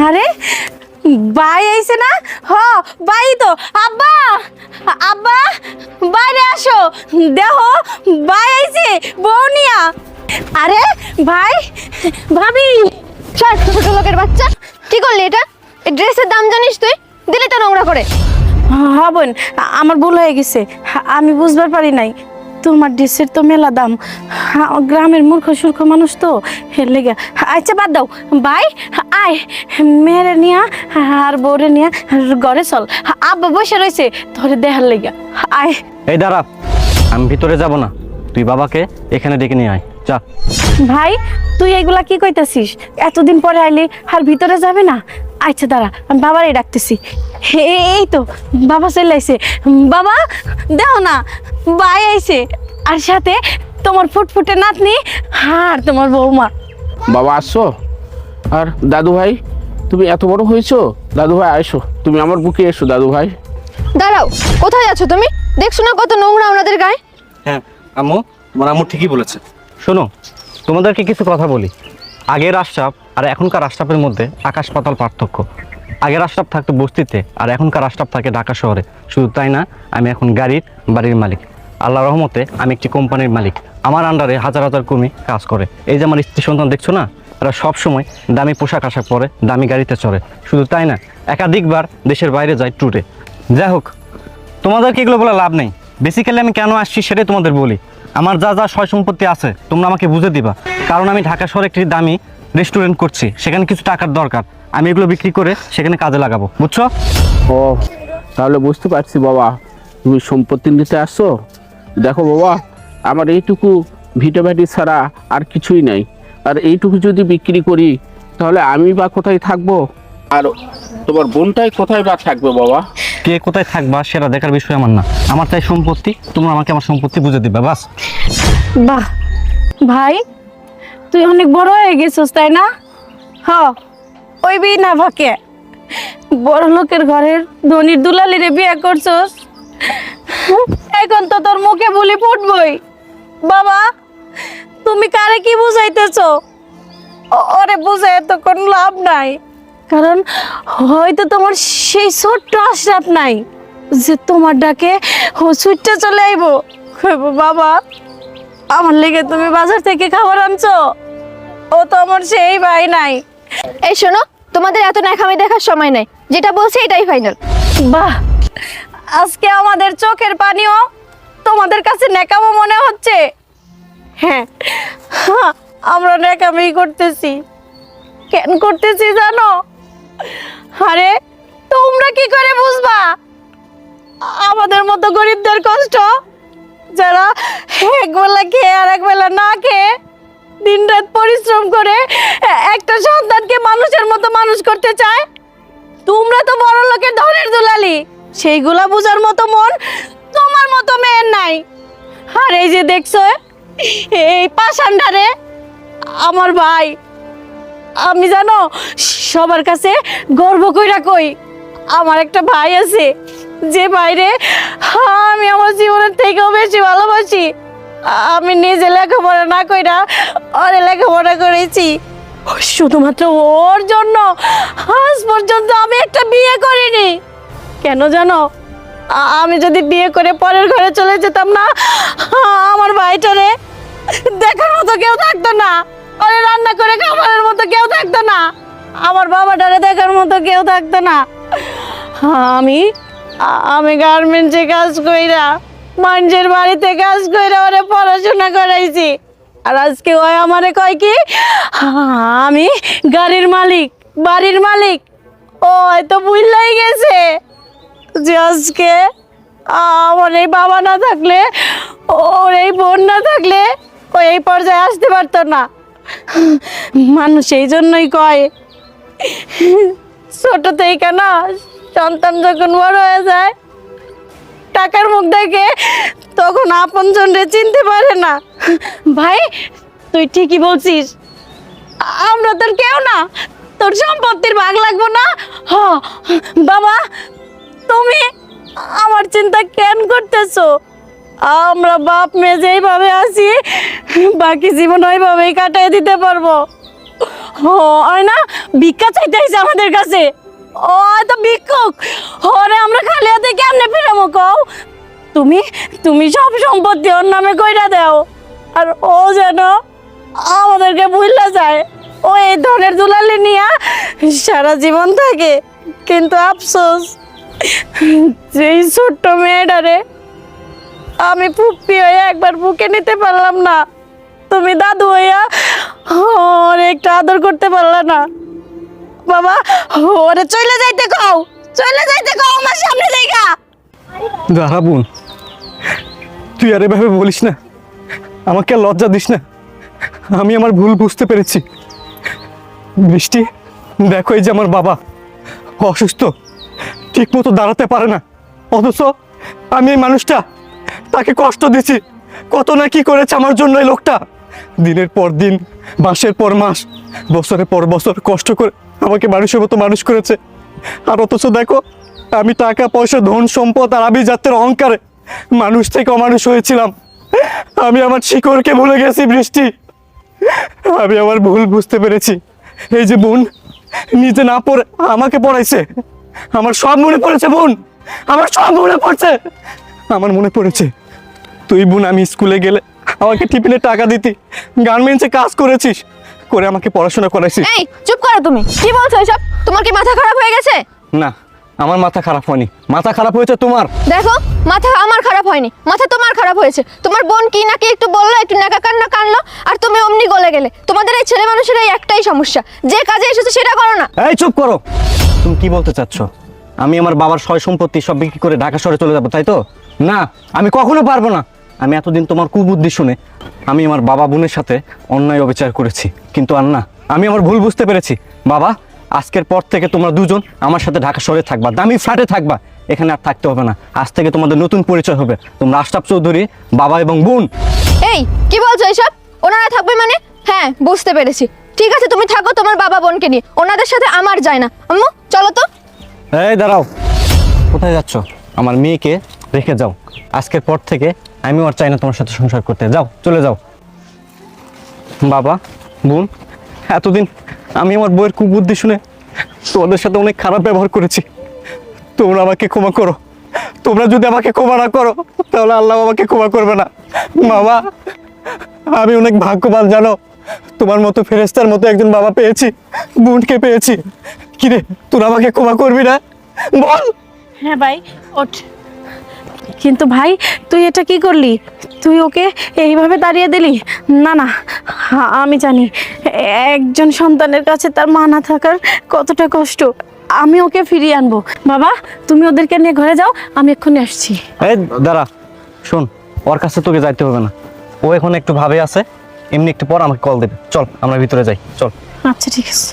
আরে ভাই আইছে না? হ ভাই তো। আব্বা আব্বা বাইরে আসো, দেখো ভাই আইছে বউনিয়া। আরে ভাই ভাবি। ছাড় ছোট লোকের বাচ্চা, কি করলি এটা? এই ড্রেসের দাম জানিস তুই? দিলি তো নোংরা করে। হ্যাঁ বোন, আমার ভুল হয়ে গেছে, আমি বুঝবার পারি নাই। তোমার ড্রেসের তো মেলা দাম, গ্রামের মূর্খ সূর্খ মানুষ তো এর লেগে। আচ্ছা বাদ দাও ভাই, আয় মেয়েরে নিয়া আর বউরে নিয়া ঘরে চল। আব্বা বসে রয়েছে ধরে দেখার লেগে, আয়। এই দাঁড়া, আমি ভিতরে যাব না, তুই বাবাকে এখানে ডেকে নিয়ে আয়, যা। ভাই তুই এগুলা কি কইতাছিস? এতদিন পরে আইলি আর ভিতরে যাবে না? আচ্ছা দাঁড়া, আমি বাবারই ডাকতেছি। এই তো বাবা চলে আইছে। বাবা দেও না, ভাই আইছে, আর সাথে তোমার ফুটফুটে নাতনি আর তোমার বৌমা। বাবা আসছো? আর দাদু ভাই, তুমি এত বড় হয়েছো? দাদু ভাই আসো, তুমি আমার বুকে এসো দাদু ভাই। দাঁড়াও, কোথায় যাচ্ছ তুমি? দেখছো না কত নোংরা ওনাদের গায়ে? হ্যাঁ আম্মু, তোমার আম্মু ঠিকই বলেছে। শোনো, তোমাদেরকে কিছু কথা বলি। আগের আশরাফ আর এখনকার আশরাফের মধ্যে আকাশ পাতাল পার্থক্য। আগের আশরাফ থাকতো বস্তিতে, আর এখনকার আশরাফ থাকে ঢাকা শহরে। শুধু তাই না, আমি এখন বাড়ির মালিক। আল্লাহ রহমতে আমি একটি কোম্পানির মালিক। আমার আন্ডারে হাজার হাজার কর্মী কাজ করে। এই যে আমার স্ত্রী সন্তান দেখছো না, এরা সবসময় দামি পোশাক আশাক পরে, দামি গাড়িতে চড়ে। শুধু তাই না, একাধিকবার দেশের বাইরে যায় ট্যুরে। যাই হোক, তোমাদেরকে এগুলো বলে লাভ নেই। বেসিক্যালি আমি কেন আসছি সেটাই তোমাদের বলি। আমার যা যা সয় সম্পত্তি আছে তোমরা আমাকে বুঝে দিবা, কারণ আমি ঢাকা শহরে একটি দামি রেস্টুরেন্ট করছি, সেখানে কিছু টাকার দরকার। আমি এগুলো বিক্রি করে সেখানে কাজে লাগাবো, বুঝছো? ও তাহলে বুঝতে পারছি বাবা, তুমি সম্পত্তি নিতে আসছো। দেখো বাবা, আমার এইটুকু ভিটাবাটি ছাড়া আর কিছুই নাই। আর এইটুকু যদি বিক্রি করি তাহলে আমি বা কোথায় থাকবো, আর তোমার বোনটাই কোথায় বা থাকবে বাবা? কে কোথায় থাকবা সেটা দেখার বিষয় আমার না। আমার চাই সম্পত্তি, তোমরা আমাকে আমার সম্পত্তি বুঝে দিবা, বাস। বাহ ভাই, তুই অনেক বড় হয়ে গেছিস তাই না? হ ওই বি না ভাকে বড় লোকের ঘরের ধনির দুলালিরে বিয়ে করছস, এখন তো তোর মুখে বুলি ফুটবই। বাবা তুমি কারে কি বুঝাইতেছো? ওরে বুঝাই তো কোনো লাভ নাই, কারণ হয়তো তোমার সেই ছোট্ট আশরাফ নাই যে তোমার ডাকে ও ছুটতে চলে আইবো। বাবা আমার লেগে তুমি বাজার থেকে খাবার আনছো, ও তো আমার সেই ভাই নাই। এই শোনো, তোমাদের এত ন্যাকামি দেখার সময় নাই, যেটা বলছি এটাই ফাইনাল। বাহ, আজকে আমাদের চোখের পানিও তোমাদের কাছে ন্যাকামো মনে হচ্ছে। হ্যাঁ আমরা ন্যাকামি করতেছি। কেন করতেছি জানো? আরে তোমরা কি করে বুঝবা আমাদের মতো গরিবদের কষ্ট, যারা একবেলা খেয়ে আর একবেলা না খেয়ে দিনরাত পরিশ্রম করে একটা সন্তানকে মানুষের মতো মানুষ করতে চায়। তোমরা তো বড় লোকের ধনের দুলালি, সেইগুলা বুঝার মতো মন তোমার মতো মেয়ের নাই। আর এই যে দেখছো এই পাষাণটারে আমার ভাই, আমি জানো সবার কাছে গর্ব কইরা কই আমার একটা ভাই আছে, যে ভাইরে আমি আমার জীবনের থেকেও বেশি ভালোবাসি। আমি নিজে লেখাপড়া না কইরা ওরে লেখাপড়া করেছি শুধুমাত্র ওর জন্য। আজ পর্যন্ত আমি একটা বিয়ে করিনি। কেন জানো? আমি যদি বিয়ে করে পরের ঘরে চলে যেতাম না, আমার ভাইটারে দেখার মতো কেউ থাকতো না, ওরে রান্না করে খাবারের মতো কেউ থাকতো না, আমার বাবাটারে দেখার মতো কেউ থাকতো না। আমি আমি গার্মেন্টসে কাজ কইরা, মানুষের বাড়িতে কাজ কইরা ওরে পড়াশোনা করাইছি। আর আজকে ওই আমারে কয় কি আমি গাড়ির মালিক, বাড়ির মালিক। ও হয়তো ভুললাই গেছে যে আজকে আমার এই বাবা না থাকলে, ওর এই বোন না থাকলে ও এই পর্যায়ে আসতে পারতো না। মানুষ এই জন্যই কয় ছোট থেকে না সন্তান যখন বড় হয়ে যায়, টাকার মুখ দেখে তখন আপনজনরে চিনতে পারে না। ভাই তুই ঠিকই বলছিস, আমরা তোর কেউ না, তোর সম্পত্তির ভাগ লাগবো না। হ বাবা, তুমি আমার চিন্তা কেন করতেছো? আমরা বাপ মেয়ে যেইভাবে আছি বাকি জীবন ওইভাবেই কাটিয়ে দিতে পারবো। ও হয় না ভিক্ষা চাইতে আইছে আমাদের কাছে। ও তো ভিক্ষুক, ওরে আমরা খালি হাতে কেমনে ফিরামো কও? তুমি তুমি সব সম্পত্তি ওর নামে কইরা দাও, আর ও যেন আমাদেরকে ভুললা যায়। ও এই ধনের দুলালি নিয়া সারা জীবন থাকে, কিন্তু আফসোস যেই ছোট্ট মেয়েটারে আমি পুপ্পি হয়ে একবার বুকে নিতে পারলাম না, তুমি দাদু হইয়া ওর একটু আদর করতে পারলা না। বাবা ওরে চলে যাইতে কও, চলে যাইতে কও আমার সামনে দেখা। দাঁড়া বোন, তুই আর এভাবে বলিস না, আমাকে আর লজ্জা দিস না। আমি আমার ভুল বুঝতে পেরেছি। বৃষ্টি, দেখো এই যে আমার বাবা অসুস্থ, ঠিক মতো দাঁড়াতে পারে না, অথচ আমি এই মানুষটা তাকে কষ্ট দিছি। কত না কি করেছে আমার জন্য এই লোকটা, দিনের পর দিন, মাসের পর মাস, বছরের পর বছর কষ্ট করে আমাকে মানুষের মতো মানুষ করেছে। আর অথচ দেখো আমি টাকা পয়সা ধন সম্পদ আর আভিজাত্যের অহংকারে মানুষ থেকে অমানুষ হয়েছিলাম। আমি আমার শিকড়কে ভুলে গেছি বৃষ্টি, আমি আমার ভুল বুঝতে পেরেছি। এই যে বোন নিজে না পড়ে আমাকে পড়াইছে, আমার সব মনে পড়েছে বোন, আমার সব মনে পড়ছে। আমার মনে পড়েছে তুই বোন আমি স্কুলে গেলে আমাকে টিফিনে টাকা দিতি, গার্মেন্টসে কাজ করেছিস, করে আমাকে পড়াশোনা করাইছিস। এই চুপ করো, তুমি কি বলছো এসব? তোমার কি মাথা খারাপ হয়ে গেছে? না, আমার মাথা খারাপ হয়নি, মাথা খারাপ হয়েছে তোমার। দেখো, মাথা আমার খারাপ হয়নি, মাথা তোমার খারাপ হয়েছে। তোমার বোন কি নাকি একটু বললো, একটু নাকা কান্না কানলো, আর তুমি অমনি গলে গেলে। তোমাদের এই ছেলে মানুষের এই একটাই সমস্যা, যে কাজে এসেছো সেটা করো না। এই চুপ করো, তুমি কি বলতে চাচ্ছ? আমি আমার বাবার সয় সম্পত্তি সব বিক্রি করে ঢাকা শহরে চলে যাবো, তাই তো? না, আমি কখনো পারবো না। আমি এতদিন তোমার কুবুদ্ধি শুনে আমি আমার বাবা বোনের সাথে অন্যায় অবিচার করেছি, কিন্তু আর না, আমি আমার ভুল বুঝতে পেরেছি। বাবা, আজকের পর থেকে তোমরা দুজন আমার সাথে ঢাকা শহরে থাকবা, দামি ফ্ল্যাটে থাকবা, এখানে আর থাকতে হবে না। আজ থেকে তোমাদের নতুন পরিচয় হবে, তোমরা আশরাফ চৌধুরী বাবা এবং বোন। এই কি বলছো এসব? ওনারা থাকবে মানে? হ্যাঁ বুঝতে পেরেছি, ঠিক আছে তুমি থাকো তোমার বাবা বোনকে নিয়ে, ওনাদের সাথে আমার যায় না। আম্মু চলো তো। এই দাঁড়াও, কোথায় যাচ্ছ? আমার মেয়েকে রেখে যাও, আজকের পর থেকে আমিও আর চাই না তোমার সাথে সংসার করতে। যাও, চলে যাও। বাবা বোন, এতদিন আমি আমার বউয়ের কুবুদ্ধি শুনে তোমাদের সাথে অনেক খারাপ ব্যবহার করেছি, তোমরা আমাকে ক্ষমা করো। তোমরা যদি আমাকে ক্ষমা না করো তাহলে আল্লাহ আমাকে ক্ষমা করবে না। বাবা, আমি অনেক ভাগ্যবান জানো, তোমার মতো ফেরেশতার মতো একজন বাবা পেয়েছি, বোনকে পেয়েছি। কিরে, তোরা আমাকে ক্ষমা করবি না বল? হ্যাঁ ভাই ওঠ। কিন্তু ভাই তুই এটা কি করলি? তুই ওকে এইভাবে তাড়িয়ে দিলি? না না, আমি জানি একজন সন্তানের কাছে তার মা না থাকার কতটা কষ্ট। আমি ওকে ফিরিয়ে আনবো। বাবা তুমি ওদেরকে নিয়ে ঘরে যাও, আমি এক্ষুনি আসছি। এই দাঁড়া, শোন, ওর কাছে তোকে যাইতে হবে না, ও এখন একটু ভাবে আছে, এমনি একটু পর আমাকে কল দেবে। চল আমরা ভিতরে যাই, চল। আচ্ছা ঠিক আছে।